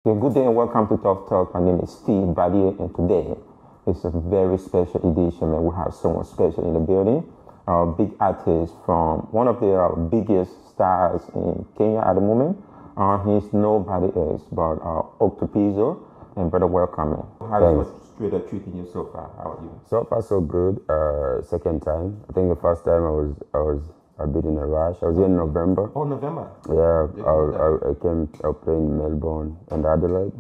Okay, good day and welcome to Talk Talk. My name is Steve Valier, and today is a very special edition, and we have someone special in the building. Our big artist from one of the biggest stars in Kenya at the moment. He's nobody else but Octopizzo, and brother, welcome. How is Australia treating you so far? How are you? So far, so good. Second time. I think the first time I was a bit in a rush. I was here in November. Oh, November. Yeah, I came. I played in Melbourne and Adelaide,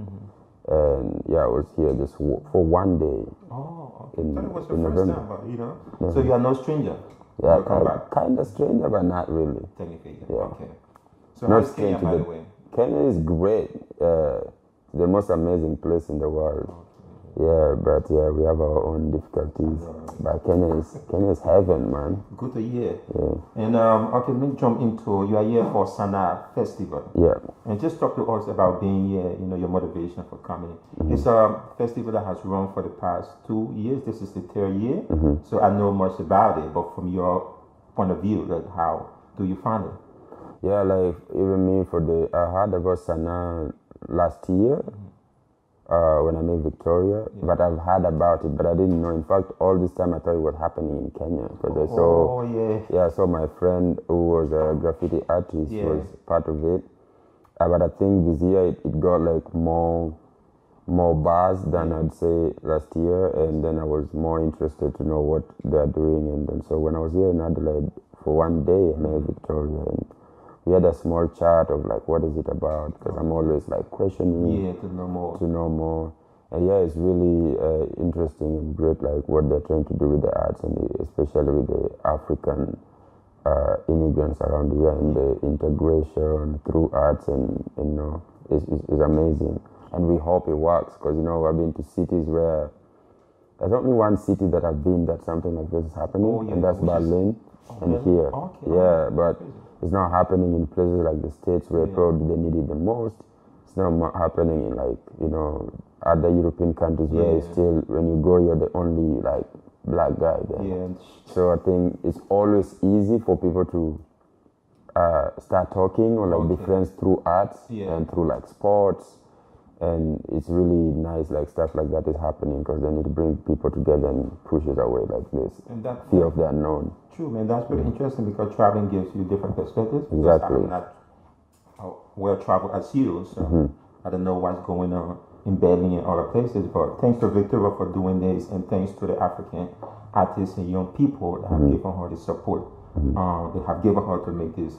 and yeah, I was here just for one day. Oh, okay. In, That was your in first November. time, but so you are no stranger. Yeah, Welcome back. kind of stranger, but not really. Technically, Yeah. okay. So Not how's Kenya, strange by to the the- way? Kenya is great. The most amazing place in the world. Yeah, but yeah, we have our own difficulties. But Kenya is heaven, man. Good to hear. Yeah. And okay, let me jump into you are here for SANAA Festival. Yeah. And just talk to us about being here, your motivation for coming. It's a festival that has run for the past 2 years. This is the third year. So I know much about it, but from your point of view, like how do you find it? Yeah, like even me I heard about SANAA last year when I made Victoria, but I've heard about it, but I didn't know. In fact, all this time I thought it was happening in Kenya because I saw, I saw my friend who was a graffiti artist was part of it. But I think this year it got like more buzz than I'd say last year, and then I was more interested to know what they're doing, and then so when I was here in Adelaide for one day, I met Victoria, and we had a small chat of like, what is it about? Because I'm always like questioning to know more. And yeah, it's really interesting and great, like what they're trying to do with the arts, and especially with the African immigrants around here, and the integration through arts, and is amazing. And we hope it works, because I've been to cities where there's only one city that I've been that something like this is happening, and that's Berlin. And here, but it's not happening in places like the States where probably they need it the most. It's not happening in other European countries where it's still, when you go, you're the only like black guy there. Yeah. So I think it's always easy for people to start talking or like be friends through arts and through like sports. And it's really nice, like stuff like that is happening, because then it brings people together and pushes away like this fear of the unknown. True, man. That's really interesting, because traveling gives you different perspectives. Exactly. I'm not well traveled as you, so I don't know what's going on in Berlin and other places. But thanks to Victoria for doing this, and thanks to the African artists and young people that have given her the support. They have given her to make this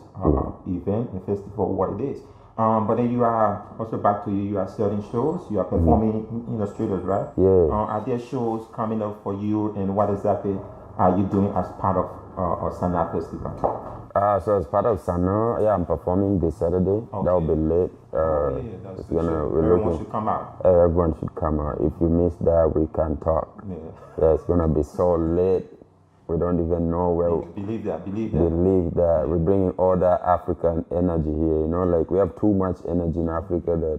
event and festival what it is. But then you are also back to you are selling shows, you are performing in Australia, right? Yeah. Are there shows coming up for you, and what exactly are you doing as part of SANAA Festival? So as part of SANAA, I'm performing this Saturday. That'll be late. That's everyone should come out. Everyone should come out. If you miss that, we can talk. Yeah, it's gonna be so late. We don't even know where. Believe that. Believe that. We're bringing all that African energy here. Like we have too much energy in Africa that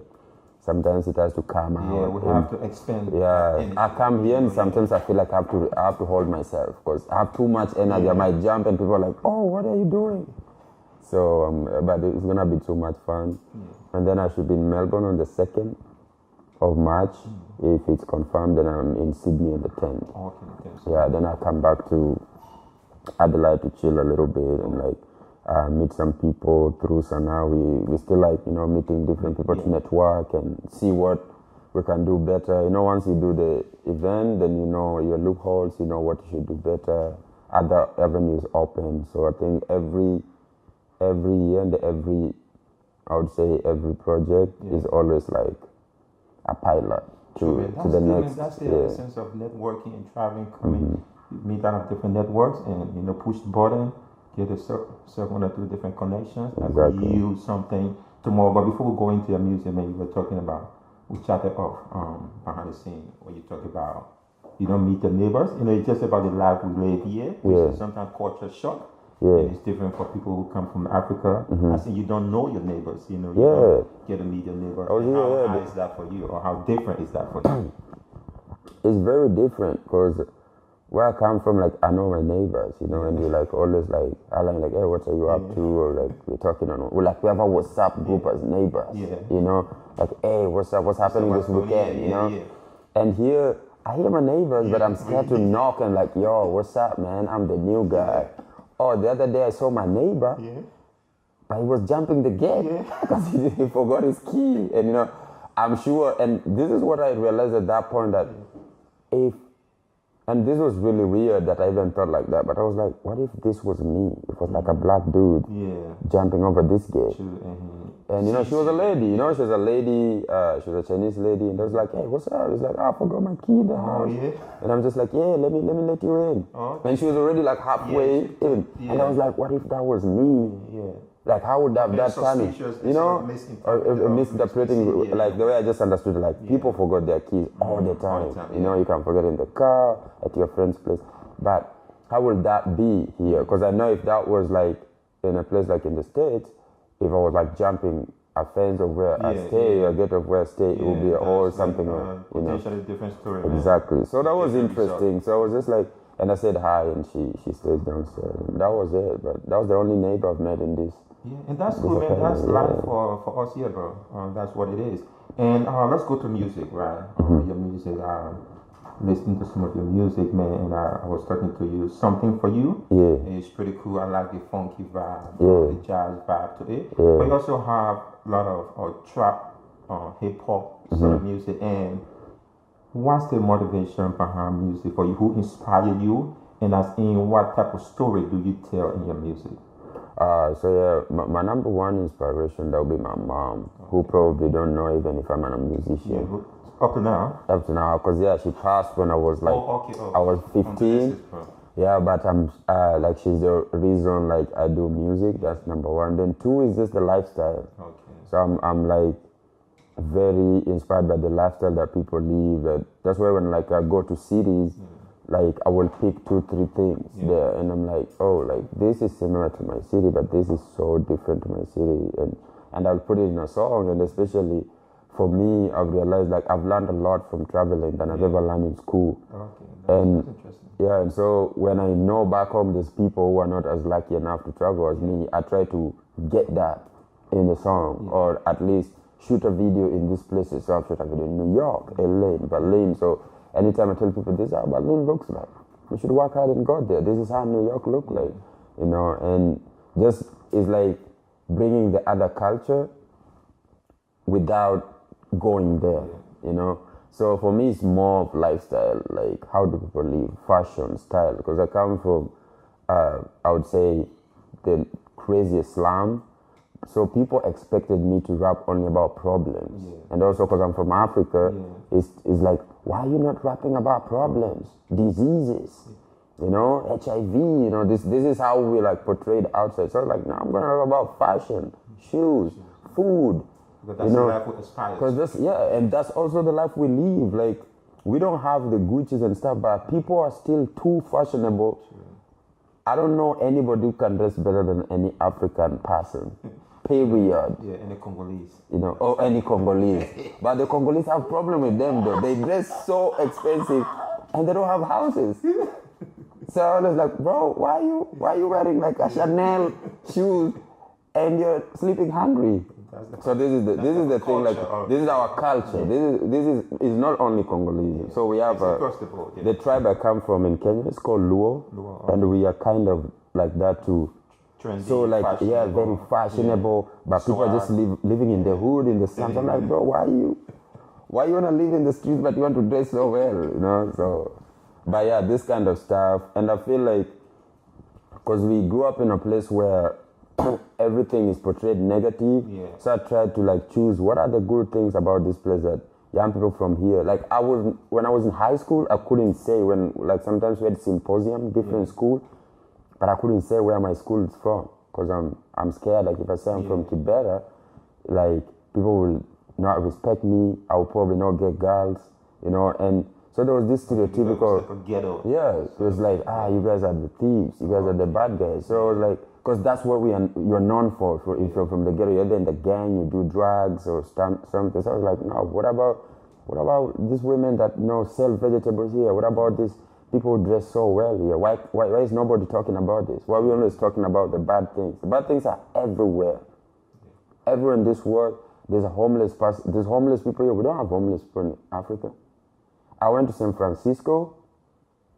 sometimes it has to come out. Yeah, we have to expand. Yeah, I come here and sometimes I feel like I have to hold myself, because I have too much energy. I might jump and people are like, "Oh, what are you doing?" So, but it's gonna be too much fun. And then I should be in Melbourne on the 2nd of March. If it's confirmed, then I'm in Sydney on the 10th. Yeah, then I come back to Adelaide to chill a little bit and like meet some people through SANAA. We still like meeting different people to network and see what we can do better. Once you do the event, then you know your loopholes. You know what you should do better. Other avenues open. So I think every year and I would say every project is always like a pilot to the next. That's the essence of networking and traveling, coming, meet out of different networks, and push the button, get one or two different connections, and use something tomorrow. But before we go into your museum, and you were talking about, we chatted off behind the scene where you talk about meet the neighbors. It's just about the life we live here, which is sometimes culture shock. And it's different for people who come from Africa. I think you don't know your neighbors. You don't get to meet your neighbor. How is that for you, or how different is that for you? It's very different, because where I come from, like, I know my neighbors, you know, and we like always like, Alan, like, hey, what are you up to? Or like, we're talking on, we like, we have a WhatsApp group as neighbors, you know, like, hey, what's up? What's happening this weekend, you know? And here, I hear my neighbors, but I'm scared to knock and like, yo, what's up, man? I'm the new guy. Oh, the other day I saw my neighbor, but he was jumping the gate because he forgot his key. And, you know, I'm sure, and this is what I realized at that point, that and this was really weird that I even thought like that, but I was like, what if this was me? It was like a black dude jumping over this gate. And, you know, she was a lady, you know, she was a lady, she was a Chinese lady, and I was like, hey, what's up? It's like, I forgot my key in the house. And I'm just like, yeah, let me let you in. And she was already like halfway in. And I was like, what if that was me? Like, how would that time, you know, or misinterpreting, like the way I just understood, like people forgot their keys all the time. You know, you can forget in the car, at your friend's place. But how will that be here? Because I know if that was like in a place like in the States, if I was like jumping a fence of where I stay, a gate of where I stay, it would be all something, you know. Different story. Exactly. So that was interesting. So I was just like, and I said hi, and she stays downstairs. And that was it. But that was the only neighbor I've met in this. Yeah, and that's cool, man. That's life for us here, bro. That's what it is. And let's go to music, right? Your music. Listening to some of your music, man, and I was talking to you. Something for You. It's pretty cool. I like the funky vibe, the jazz vibe to it. But you also have a lot of trap, hip hop sort of music. And what's the motivation behind music for you? Who inspired you? And as in, what type of story do you tell in your music? So yeah, my number one inspiration, that would be my mom, who probably don't know even if I'm a musician. Up to now? Up to now, because yeah, she passed when I was like, I was 15. Yeah, but I'm like, she's the reason like I do music. That's number one. Then two is just the lifestyle. So I'm like very inspired by the lifestyle that people live. That's why when like I go to cities, like I will pick 2-3 things there, and I'm like, oh, like this is similar to my city, but this is so different to my city, and I'll put it in a song. And especially for me, I've realized like I've learned a lot from traveling than I've ever learned in school. That's interesting. Yeah, and so when I know back home there's people who are not as lucky enough to travel as me, I try to get that in the song, or at least shoot a video in these places. So I've shot a video in New York, LA, Berlin. So anytime I tell people this is how Berlin looks like, you should work hard and go there. This is how New York looks like, you know. And just is like bringing the other culture without going there, you know. So for me, it's more of lifestyle, like how do people live, fashion, style. Because I come from, I would say, the craziest slum. So people expected me to rap only about problems. And also because I'm from Africa, it's like, why are you not rapping about problems, diseases, you know, HIV, you know, this is how we like portrayed outside. So I was like, no, I'm going to rap about fashion, shoes, food. Because that's the life we aspire to. And that's also the life we live. Like, we don't have the Gucci's and stuff, but people are still too fashionable. I don't know anybody who can dress better than any African person. Period. Yeah, any Congolese. You know, or any Congolese. But the Congolese have problem with them though. They dress so expensive and they don't have houses. So I was like, bro, why are you wearing like a Chanel shoes and you're sleeping hungry? So this is the thing, like this is our culture. This is not only Congolese. So we have the tribe I come from in Kenya is called Luo, and we are kind of like that too. Trendy, so like very fashionable, but people are just living in the hood, in the slums. I'm like, bro, why you wanna live in the streets but you want to dress so well, you know? So, but yeah, this kind of stuff, and I feel like because we grew up in a place where everything is portrayed negative, so I tried to like choose what are the good things about this place that young people from here. Like when I was in high school, I couldn't say when like sometimes we had symposium, different school. But I couldn't say where my school is from because I'm scared. Like if I say I'm from Kibera, like people will not respect me. I will probably not get girls, you know. And so there was this stereotypical. Like a ghetto. Yeah, it was like you guys are the thieves, you guys are the bad guys. So I was like, because that's what you're known for. If you're from the ghetto, you're either in the gang, you do drugs or something. So I was like, no. What about these women that sell vegetables here? What about these people dress so well here. Why is nobody talking about this? Why are we always talking about the bad things? The bad things are everywhere. Everywhere in this world, there's a homeless person. There's homeless people here. We don't have homeless people in Africa. I went to San Francisco.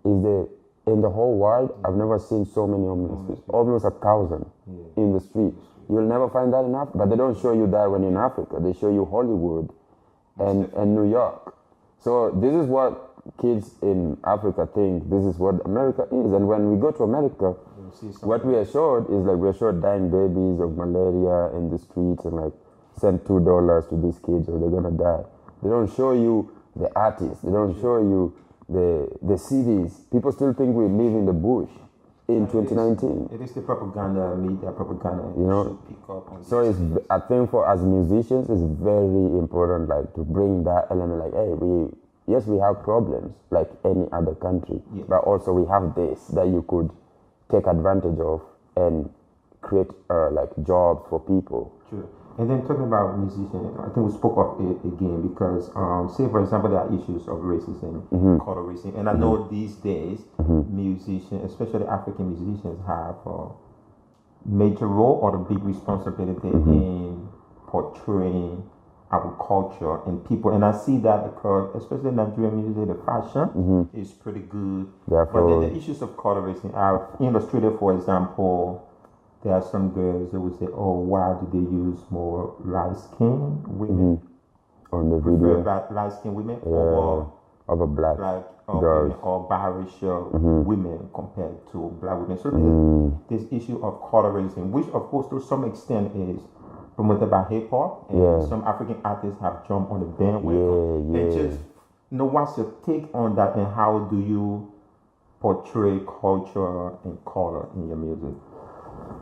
In the whole world, I've never seen so many homeless people. Almost 1,000 in the street. You'll never find that in Africa. But they don't show you that when you're in Africa. They show you Hollywood and New York. So this is what kids in Africa think this is what America is. And when we go to America, what we are showed is like we're showed dying babies of malaria in the streets and like send $2 to these kids or they're gonna die. They don't show you the artists. They don't show you the cities. People still think we live in the bush in 2019. It is the propaganda, media propaganda. You know, should pick up on so it's, I think for as musicians, it's very important like to bring that element like, hey, yes, we have problems like any other country, but also we have this that you could take advantage of and create like jobs for people. True. And then talking about musicians, I think we spoke of it again because, say for example, there are issues of racism, color racism, and I know these days musicians, especially African musicians, have a major role or a big responsibility in portraying our culture and people, and I see that because especially Nigerian music, the fashion is pretty good. But then the issues of colorism are in Australia, for example. There are some girls that would say, "Oh, why do they use more light-skinned women on the video? Light-skinned women over black women or biracial women compared to black women." So this issue of colorism, which of course to some extent is promoted by hip hop, and some African artists have jumped on the bandwagon. And just what's your take on that, and how do you portray culture and color in your music?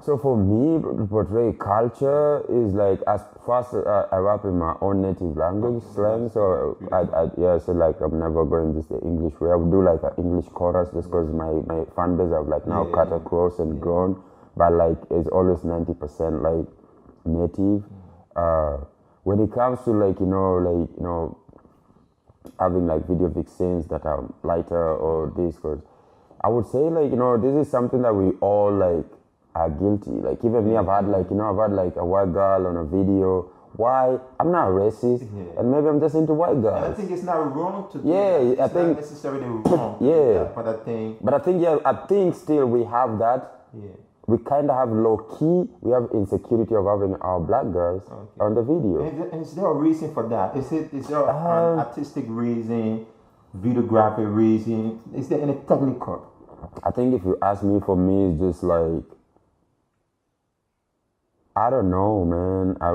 So for me, to portray culture is like, as fast as I rap in my own native language, slang. So so like I'm never going this the English way. I would do like an English chorus just because my fan base have like now cut across and grown, but like it's always 90% like native. When it comes to like having like video vixens that are lighter or this, cause I would say like this is something that we all like are guilty. Like even me, I've had like a white girl on a video. Why? I'm not racist, and maybe I'm just into white girls. And I think it's not wrong to do that. I think not necessarily wrong. But I think still we have that. We kind of have low key. We have insecurity of having our black girls on the video. And is there a reason for that? Is there an artistic reason, videographic reason? Is there any technical? I think if you ask me, for me, it's just like, I don't know, man. I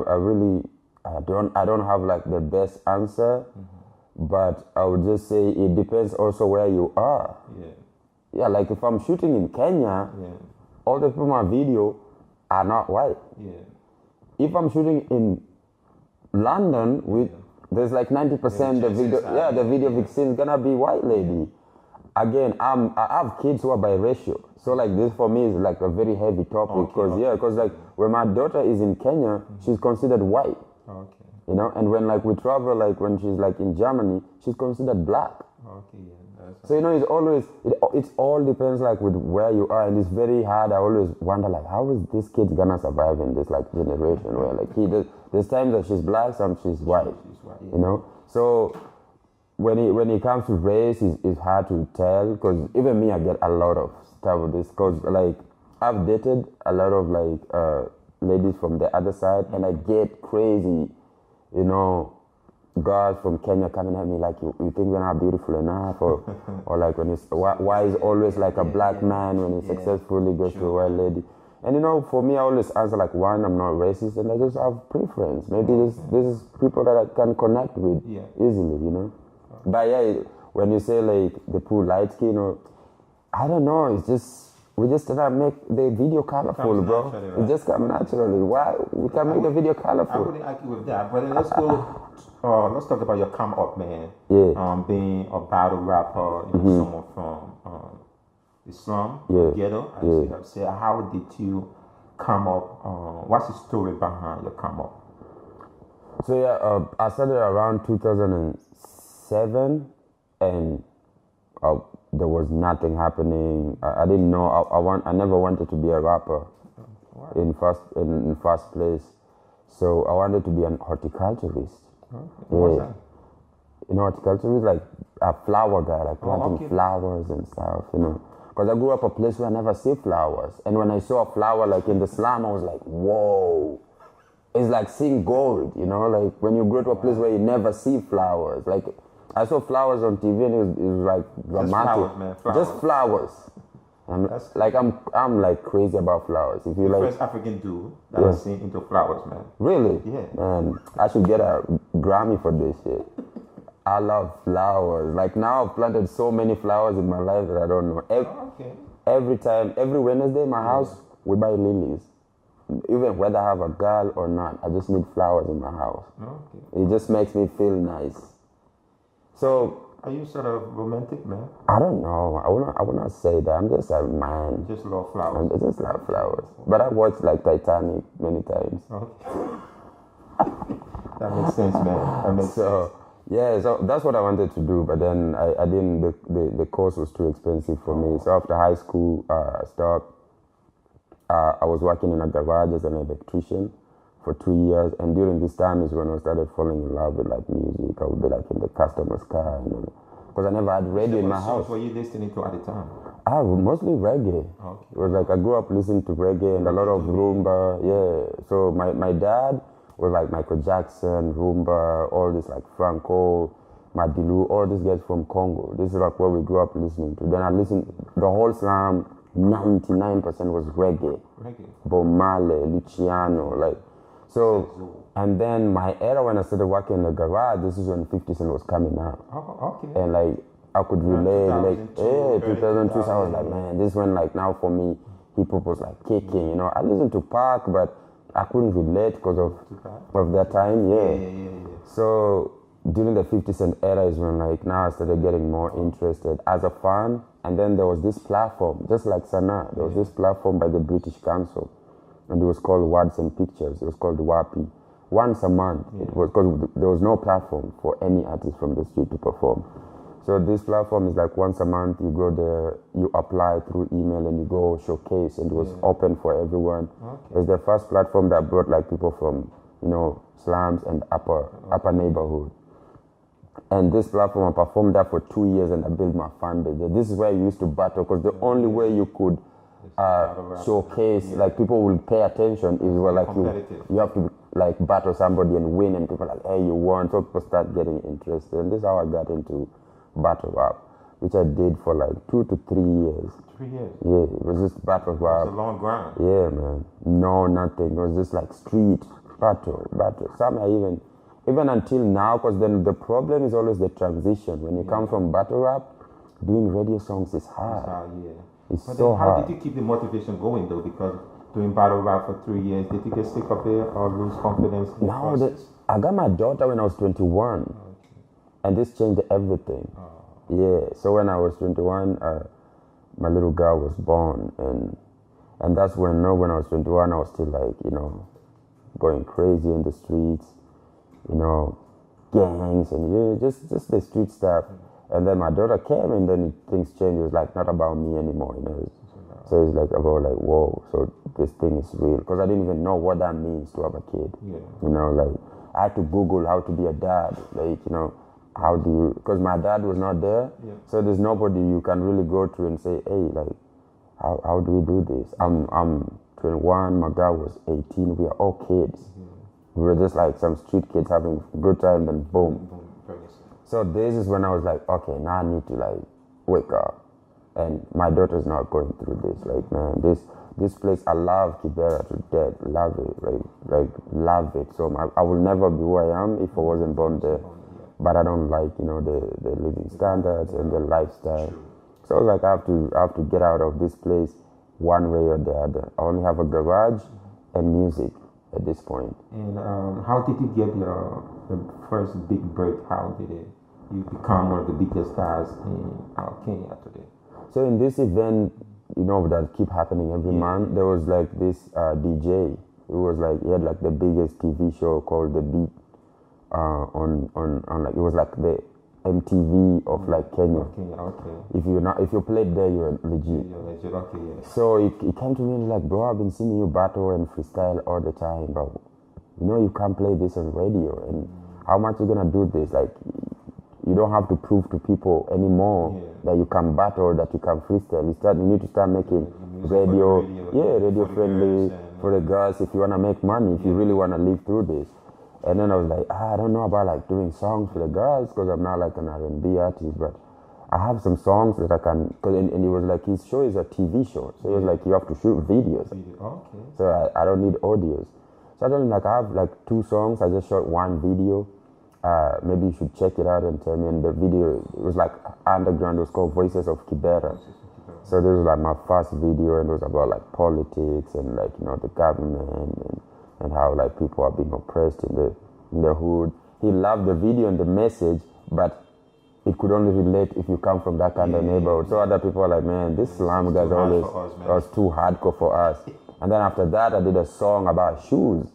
don't have like the best answer, but I would just say it depends also where you are. Yeah, like if I'm shooting in Kenya, all the people in my video are not white. If I'm shooting in London, there's like 90% the video vixen is gonna be white lady. Again, I have kids who are biracial, so like this for me is like a very heavy topic because like when my daughter is in Kenya, she's considered white. And when like we travel, like when she's like in Germany, she's considered black. So it's always it all depends like with where you are, and it's very hard. I always wonder like how is this kid gonna survive in this like generation where like there's times that she's black, some she's white. So when it comes to race, it's hard to tell, because even me, I get a lot of stuff with this, because like I've dated a lot of like ladies from the other side, and I get crazy, girls from Kenya coming at me like, you think we're not beautiful enough, or like when it's why is always like a black man when he successfully goes to a white lady. And for me, I always answer like, one, I'm not racist, and I just have preference. Maybe this is people that I can connect with easily, But when you say like the pool light skin, I don't know, it's just, we just cannot make the video colorful, bro. Right? It just comes naturally. Why? We can make the video colorful. I wouldn't argue with that, but then let's talk about your come up, man. Being a battle rapper, someone from the slum, ghetto, as you have said. How did you come up? What's the story behind your come up? So I started around 2007, and there was nothing happening. I didn't know. I never wanted to be a rapper in first place. So I wanted to be an horticulturist. What's that? You know, horticulturist, like a flower guy, like planting flowers and stuff, you know. Because I grew up a place where I never see flowers. And when I saw a flower, like in the slum, I was like, whoa. It's like seeing gold, you know, like when you go to a place where you never see flowers. Like, I saw flowers on TV and it was like dramatic. Flowers, man. Flowers. Just flowers. I'm like crazy about flowers. If you the like, first African dude that I've seen into flowers, man. really? Yeah. Man, I should get a Grammy for this shit. I love flowers. Like now I've planted so many flowers in my life that I don't know. Every Wednesday in my house, we buy lilies. Even whether I have a girl or not, I just need flowers in my house. Okay. It just makes me feel nice. So, are you sort of romantic, man? I don't know. I would not say that. I'm just a man. Just love flowers. I just love flowers. But I watched like Titanic many times. Okay. That makes sense, man. That makes sense. Yeah, so that's what I wanted to do, but then I didn't, the course was too expensive for me. So after high school, I stopped. I was working in a garage as an electrician for 2 years, and during this time is when I started falling in love with like music. I would be like in the customer's car, because I never had radio in my house. What were you listening to at the time? Mostly reggae. Okay. It was like I grew up listening to reggae and a lot of rumba. Yeah, so my dad was like Michael Jackson, rumba, all this like Franco, Madilu, all these guys from Congo. This is like what we grew up listening to. Then I listened, the whole slam, 99% was reggae. Bob Marley, Luciano, like, so, and then my era when I started working in the garage, this is when 50 Cent was coming out. Oh, okay. And like, I could relate, like, 2002, I was like, man, this when like now for me, hip hop was like kicking, I listened to Park, but I couldn't relate because of that time, yeah. So during the 50 Cent era is when like now I started getting more interested as a fan. And then there was this platform, just like SANAA, there was this platform by the British Council, and it was called Words and Pictures. It was called WAPI. Once a month, it was because there was no platform for any artist from the street to perform. So this platform is like once a month, you go there, you apply through email and you go showcase, and it was open for everyone. Okay. It's the first platform that brought like people from, slums and upper neighborhood. And this platform, I performed that for 2 years and I built my fan base. This is where I used to battle, because the only way you could showcase, like people will pay attention is where like you have to like battle somebody and win, and people are like, hey, you won, so people start getting interested. And this is how I got into battle rap, which I did for like 2 to 3 years. 3 years? Yeah, it was just battle rap. It's a long grind. Yeah, man. No, nothing. It was just like street battle. Some are even until now, because then the problem is always the transition. When you come from battle rap, doing radio songs is hard. It's hard, yeah. It's but so hard. How did you keep the motivation going though? Because doing battle rap for 3 years, did you get sick of it or lose confidence in the process? I got my daughter when I was 21, and this changed everything. Yeah, so when I was 21, my little girl was born, and that's when I was 21, I was still like, going crazy in the streets, gangs and just the street stuff. And then my daughter came, and then things changed. It was like not about me anymore, So it's like about like, whoa, so this thing is real. Because I didn't even know what that means to have a kid. Yeah. Like I had to Google how to be a dad. Like, how do you, because my dad was not there. Yeah. So there's nobody you can really go to and say, hey, like, how do we do this? I'm 21, my girl was 18, we are all kids. We were just like some street kids having a good time, then boom. So this is when I was like, okay, now I need to like wake up. And my daughter's not going through this. Like, man, this place, I love Kibera to death. Love it, like love it. So I will never be who I am if I wasn't born there. But I don't like, the living standards and the lifestyle. So I was like, I have to get out of this place one way or the other. I only have a garage and music at this point. And how did you get your first big break? How did you become one of the biggest stars in Kenya today? So in this event, that keep happening every month, there was like this DJ. He had like the biggest TV show called The Beat on like, it was like the MTV of like Kenya. Okay. If you played there, you're legit. You're legit. Okay, yeah. So it came to me and like, bro, I've been seeing you battle and freestyle all the time, but you can't play this on radio. And how much you gonna do this? Like, you don't have to prove to people anymore that you can battle, that you can freestyle. You need to start making radio friendly for the girls. If you wanna make money, if you really wanna live through this. And then I was like, I don't know about like doing songs for the girls because I'm not like an R&B artist, but I have some songs that I can. And it was like his show is a TV show, so it was like you have to shoot videos. Okay. So I don't need audios. So I don't like I have like 2 songs. I just shot 1 video. Maybe you should check it out and tell me. And the video it was like underground. It was called Voices of Kibera. So this was like my first video, and it was about like politics and like the government and how like people are being oppressed in the hood. He loved the video and the message, but it could only relate if you come from that kind of neighborhood. So other people are like, man, this slum guys always was too hardcore for us. And then after that, I did a song about shoes,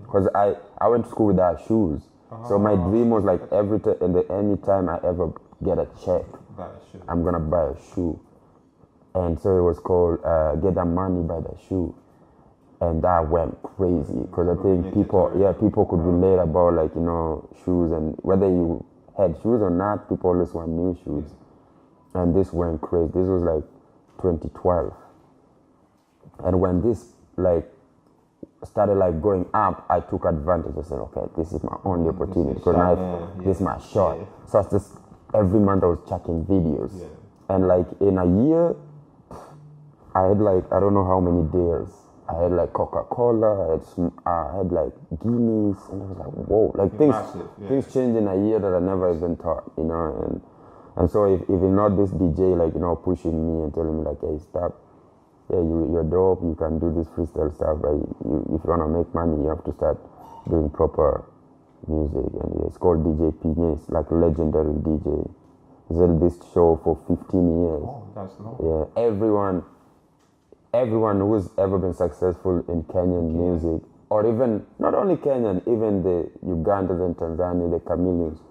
because I went to school without shoes. So my dream was like any time I ever get a check, I'm gonna buy a shoe. And so it was called Get That Money by the Shoe. And that went crazy because I think people could relate about like shoes, and whether you had shoes or not, people always want new shoes. And this went crazy. This was like 2012. And when this like started like going up, I took advantage. I said, okay, this is my only opportunity because this is my shot. So I was just every month I was checking videos, and like in a year, I had like I don't know how many days. I had like Coca-Cola, I had like Guinness, and I was like, whoa, like things changed in a year that I never even thought, and so if it's not this DJ like pushing me and telling me like, hey, stop, you're dope, you can do this freestyle stuff, but if you wanna make money, you have to start doing proper music. And it's called DJ Pines, like legendary DJ. He's did this show for 15 years. Oh, that's long. Yeah, everyone who's ever been successful in Kenyan music, or even not only Kenyan, even the Ugandans and Tanzania, the Chameleons,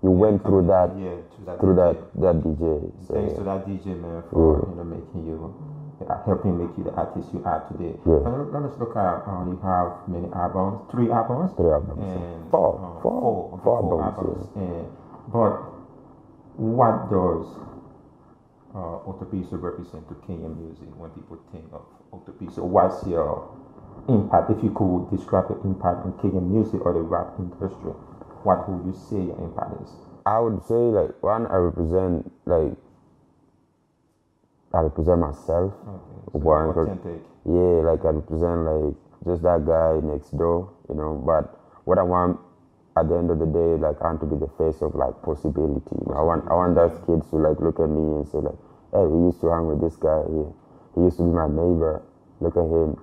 you went through that DJ. So, thanks to that DJ, man, for making you helping make you the artist you are today. Let us look at you have many albums, 3 albums, and four albums. But what does Octopizzo represent to Kenyan music when people think of Octopizzo? What's your impact? If you could describe the impact in Kenyan music or the rap industry, what would you say your impact is? I would say like one, I represent myself. Okay, so authentic. Yeah, like I represent like just that guy next door, But what I want at the end of the day, like I want to be the face of like possibility. I want those kids to like look at me and say like, hey, we used to hang with this guy here. He used to be my neighbor. Look at him.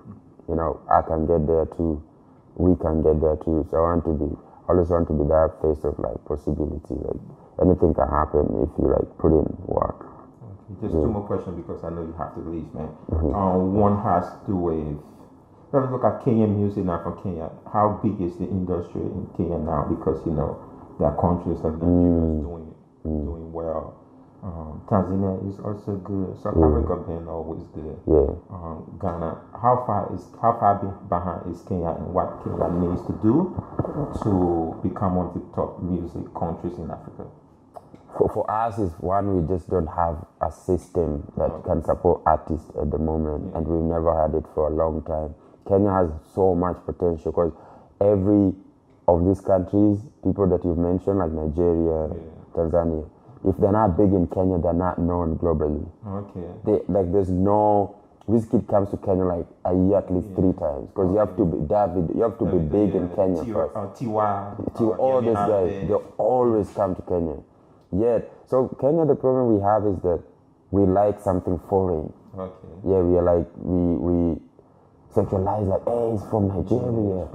I can get there too. We can get there too. So I always want to be that face of like possibility. Like anything can happen if you like put in work. Okay. Just 2 more questions because I know you have to leave, man. One has to do with, let's look at Kenyan music now from Kenya. How big is the industry in Kenya now? Because there are countries like Nigeria doing well. Tanzania is also good. South Africa been always good. Ghana. How far behind is Kenya, and what Kenya needs to do to become one of the top music countries in Africa? For us, is one, we just don't have a system that can support artists at the moment, and we've never had it for a long time. Kenya has so much potential because every of these countries, people that you've mentioned, like Nigeria, Tanzania, if they're not big in Kenya, they're not known globally. Okay. There's no Wizkid comes to Kenya like a year at least 3 times because you have to be you have to be big in Kenya first. All these guys, they always come to Kenya. Yet, so Kenya, the problem we have is that we like something foreign. Okay. Yeah, we are like we sexualize like, hey, he's from Nigeria.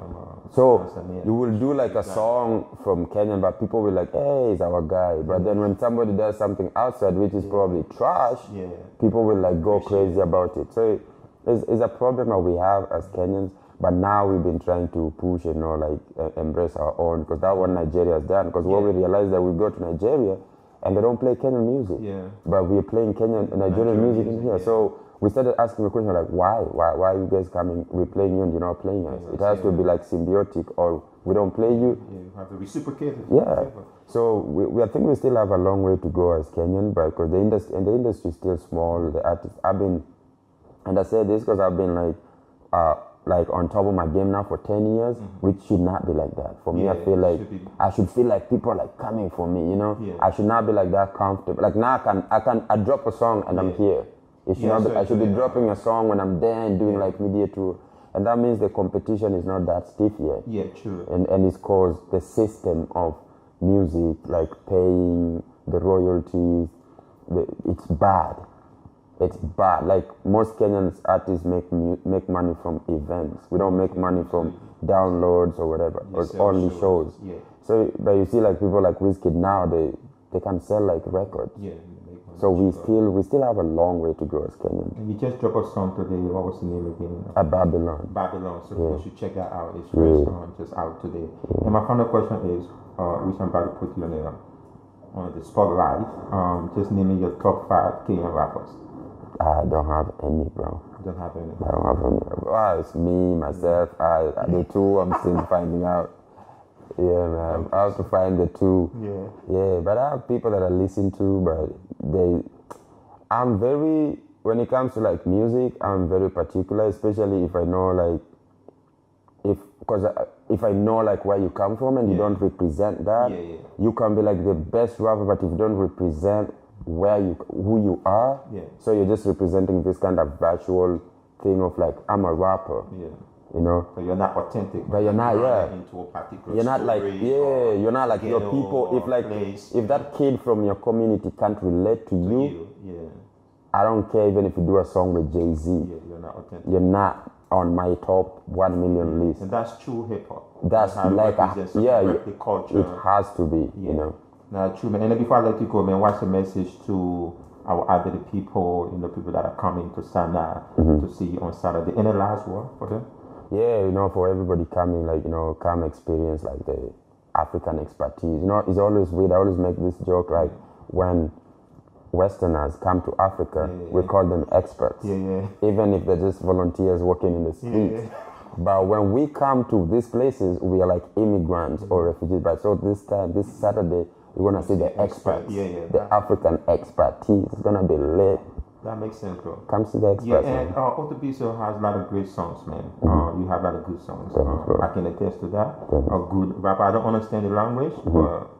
So you will do like a song from Kenya, but people will like, hey, he's our guy. But then when somebody does something outside, which is probably trash, people will like go crazy about it. So it's a problem that we have as Kenyans. But now we've been trying to push, embrace our own, because that's what Nigeria has done. Because what we realized that we go to Nigeria and they don't play Kenyan music, but we're playing Nigerian music in here. So we started asking the question like, why are you guys coming? We're playing you and you're not playing us. It has to be like symbiotic, or we don't play you. Yeah, you have to reciprocate. Yeah. So I think we still have a long way to go as Kenyan, but because the industry is still small. The artists, and I say this because I've been like on top of my game now for 10 years, which should not be like that. For me, I feel like I should feel like people are like coming for me, you know? I should not be like that comfortable. Like now I drop a song and I'm here. It should not be, I should be dropping a song when I'm there and doing like media tour. And that means the competition is not that stiff yet. Yeah, true. And it's cause the system of music, like paying the royalties, it's bad. It's bad. Like most Kenyan artists make money from events. We don't make money from downloads or whatever. It's only shows. Yeah. So, but you see, like people like Wizkid now, they can sell like records. Yeah. So we still have a long way to go as Kenyan. And you just dropped a song today. What was the name again? Babylon. Babylon. So you should check that out. It's fresh just out today. And my final question is, which I'm about to put you on the spotlight. Just naming your top 5 Kenyan rappers. I don't have any, bro. You don't have any? I don't have any. Well, it's me, myself, the two I'm still finding out. Yeah, man. I have to find the two. Yeah, but I have people that I listen to, but I'm very, when it comes to like music, I'm very particular, especially if I know if I know like where you come from and you don't represent that, you can be like the best rapper, but if you don't represent who you are, so you're just representing this kind of virtual thing of like, I'm a rapper. You know, but you're not authentic. But you're not, into a particular you're not like, you're not like your people. If that kid from your community can't relate to you, I don't care even if you do a song with Jay-Z. You're not authentic. You're not on my top 1 million list. And that's true hip hop. That's like the culture. It has to be, you know. Now, true, man. And then before I let you go, man, what's the message to our other people, people that are coming to SANAA to see you on Saturday? Any last word for them? Yeah, for everybody coming, come experience like the African expertise. It's always weird. I always make this joke, like when Westerners come to Africa, we call them experts. Even if they're just volunteers working in the streets. But when we come to these places, we are like immigrants or refugees. But so this Saturday, we're gonna see the experts, the African expertise. It's gonna be lit. That makes sense, bro. Come see the experts. Yeah, and Octopizzo has a lot of great songs, man. You have a lot of good songs. I can attest to that. A good rapper. I don't understand the language, but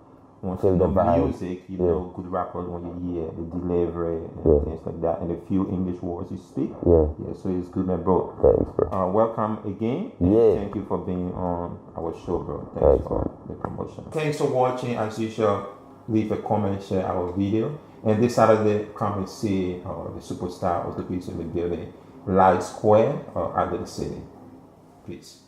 once you know music, good rappers when you hear the delivery and things like that, and a few English words you speak. So it's good, man, bro. Thanks, bro. Welcome again. Thank you for being on our show, bro. Thanks for the promotion. Thanks for watching. As usual, leave a comment, share our video. And this Saturday, come and see the superstar of the Octopizzo in the building, Light Square, under the city. Peace.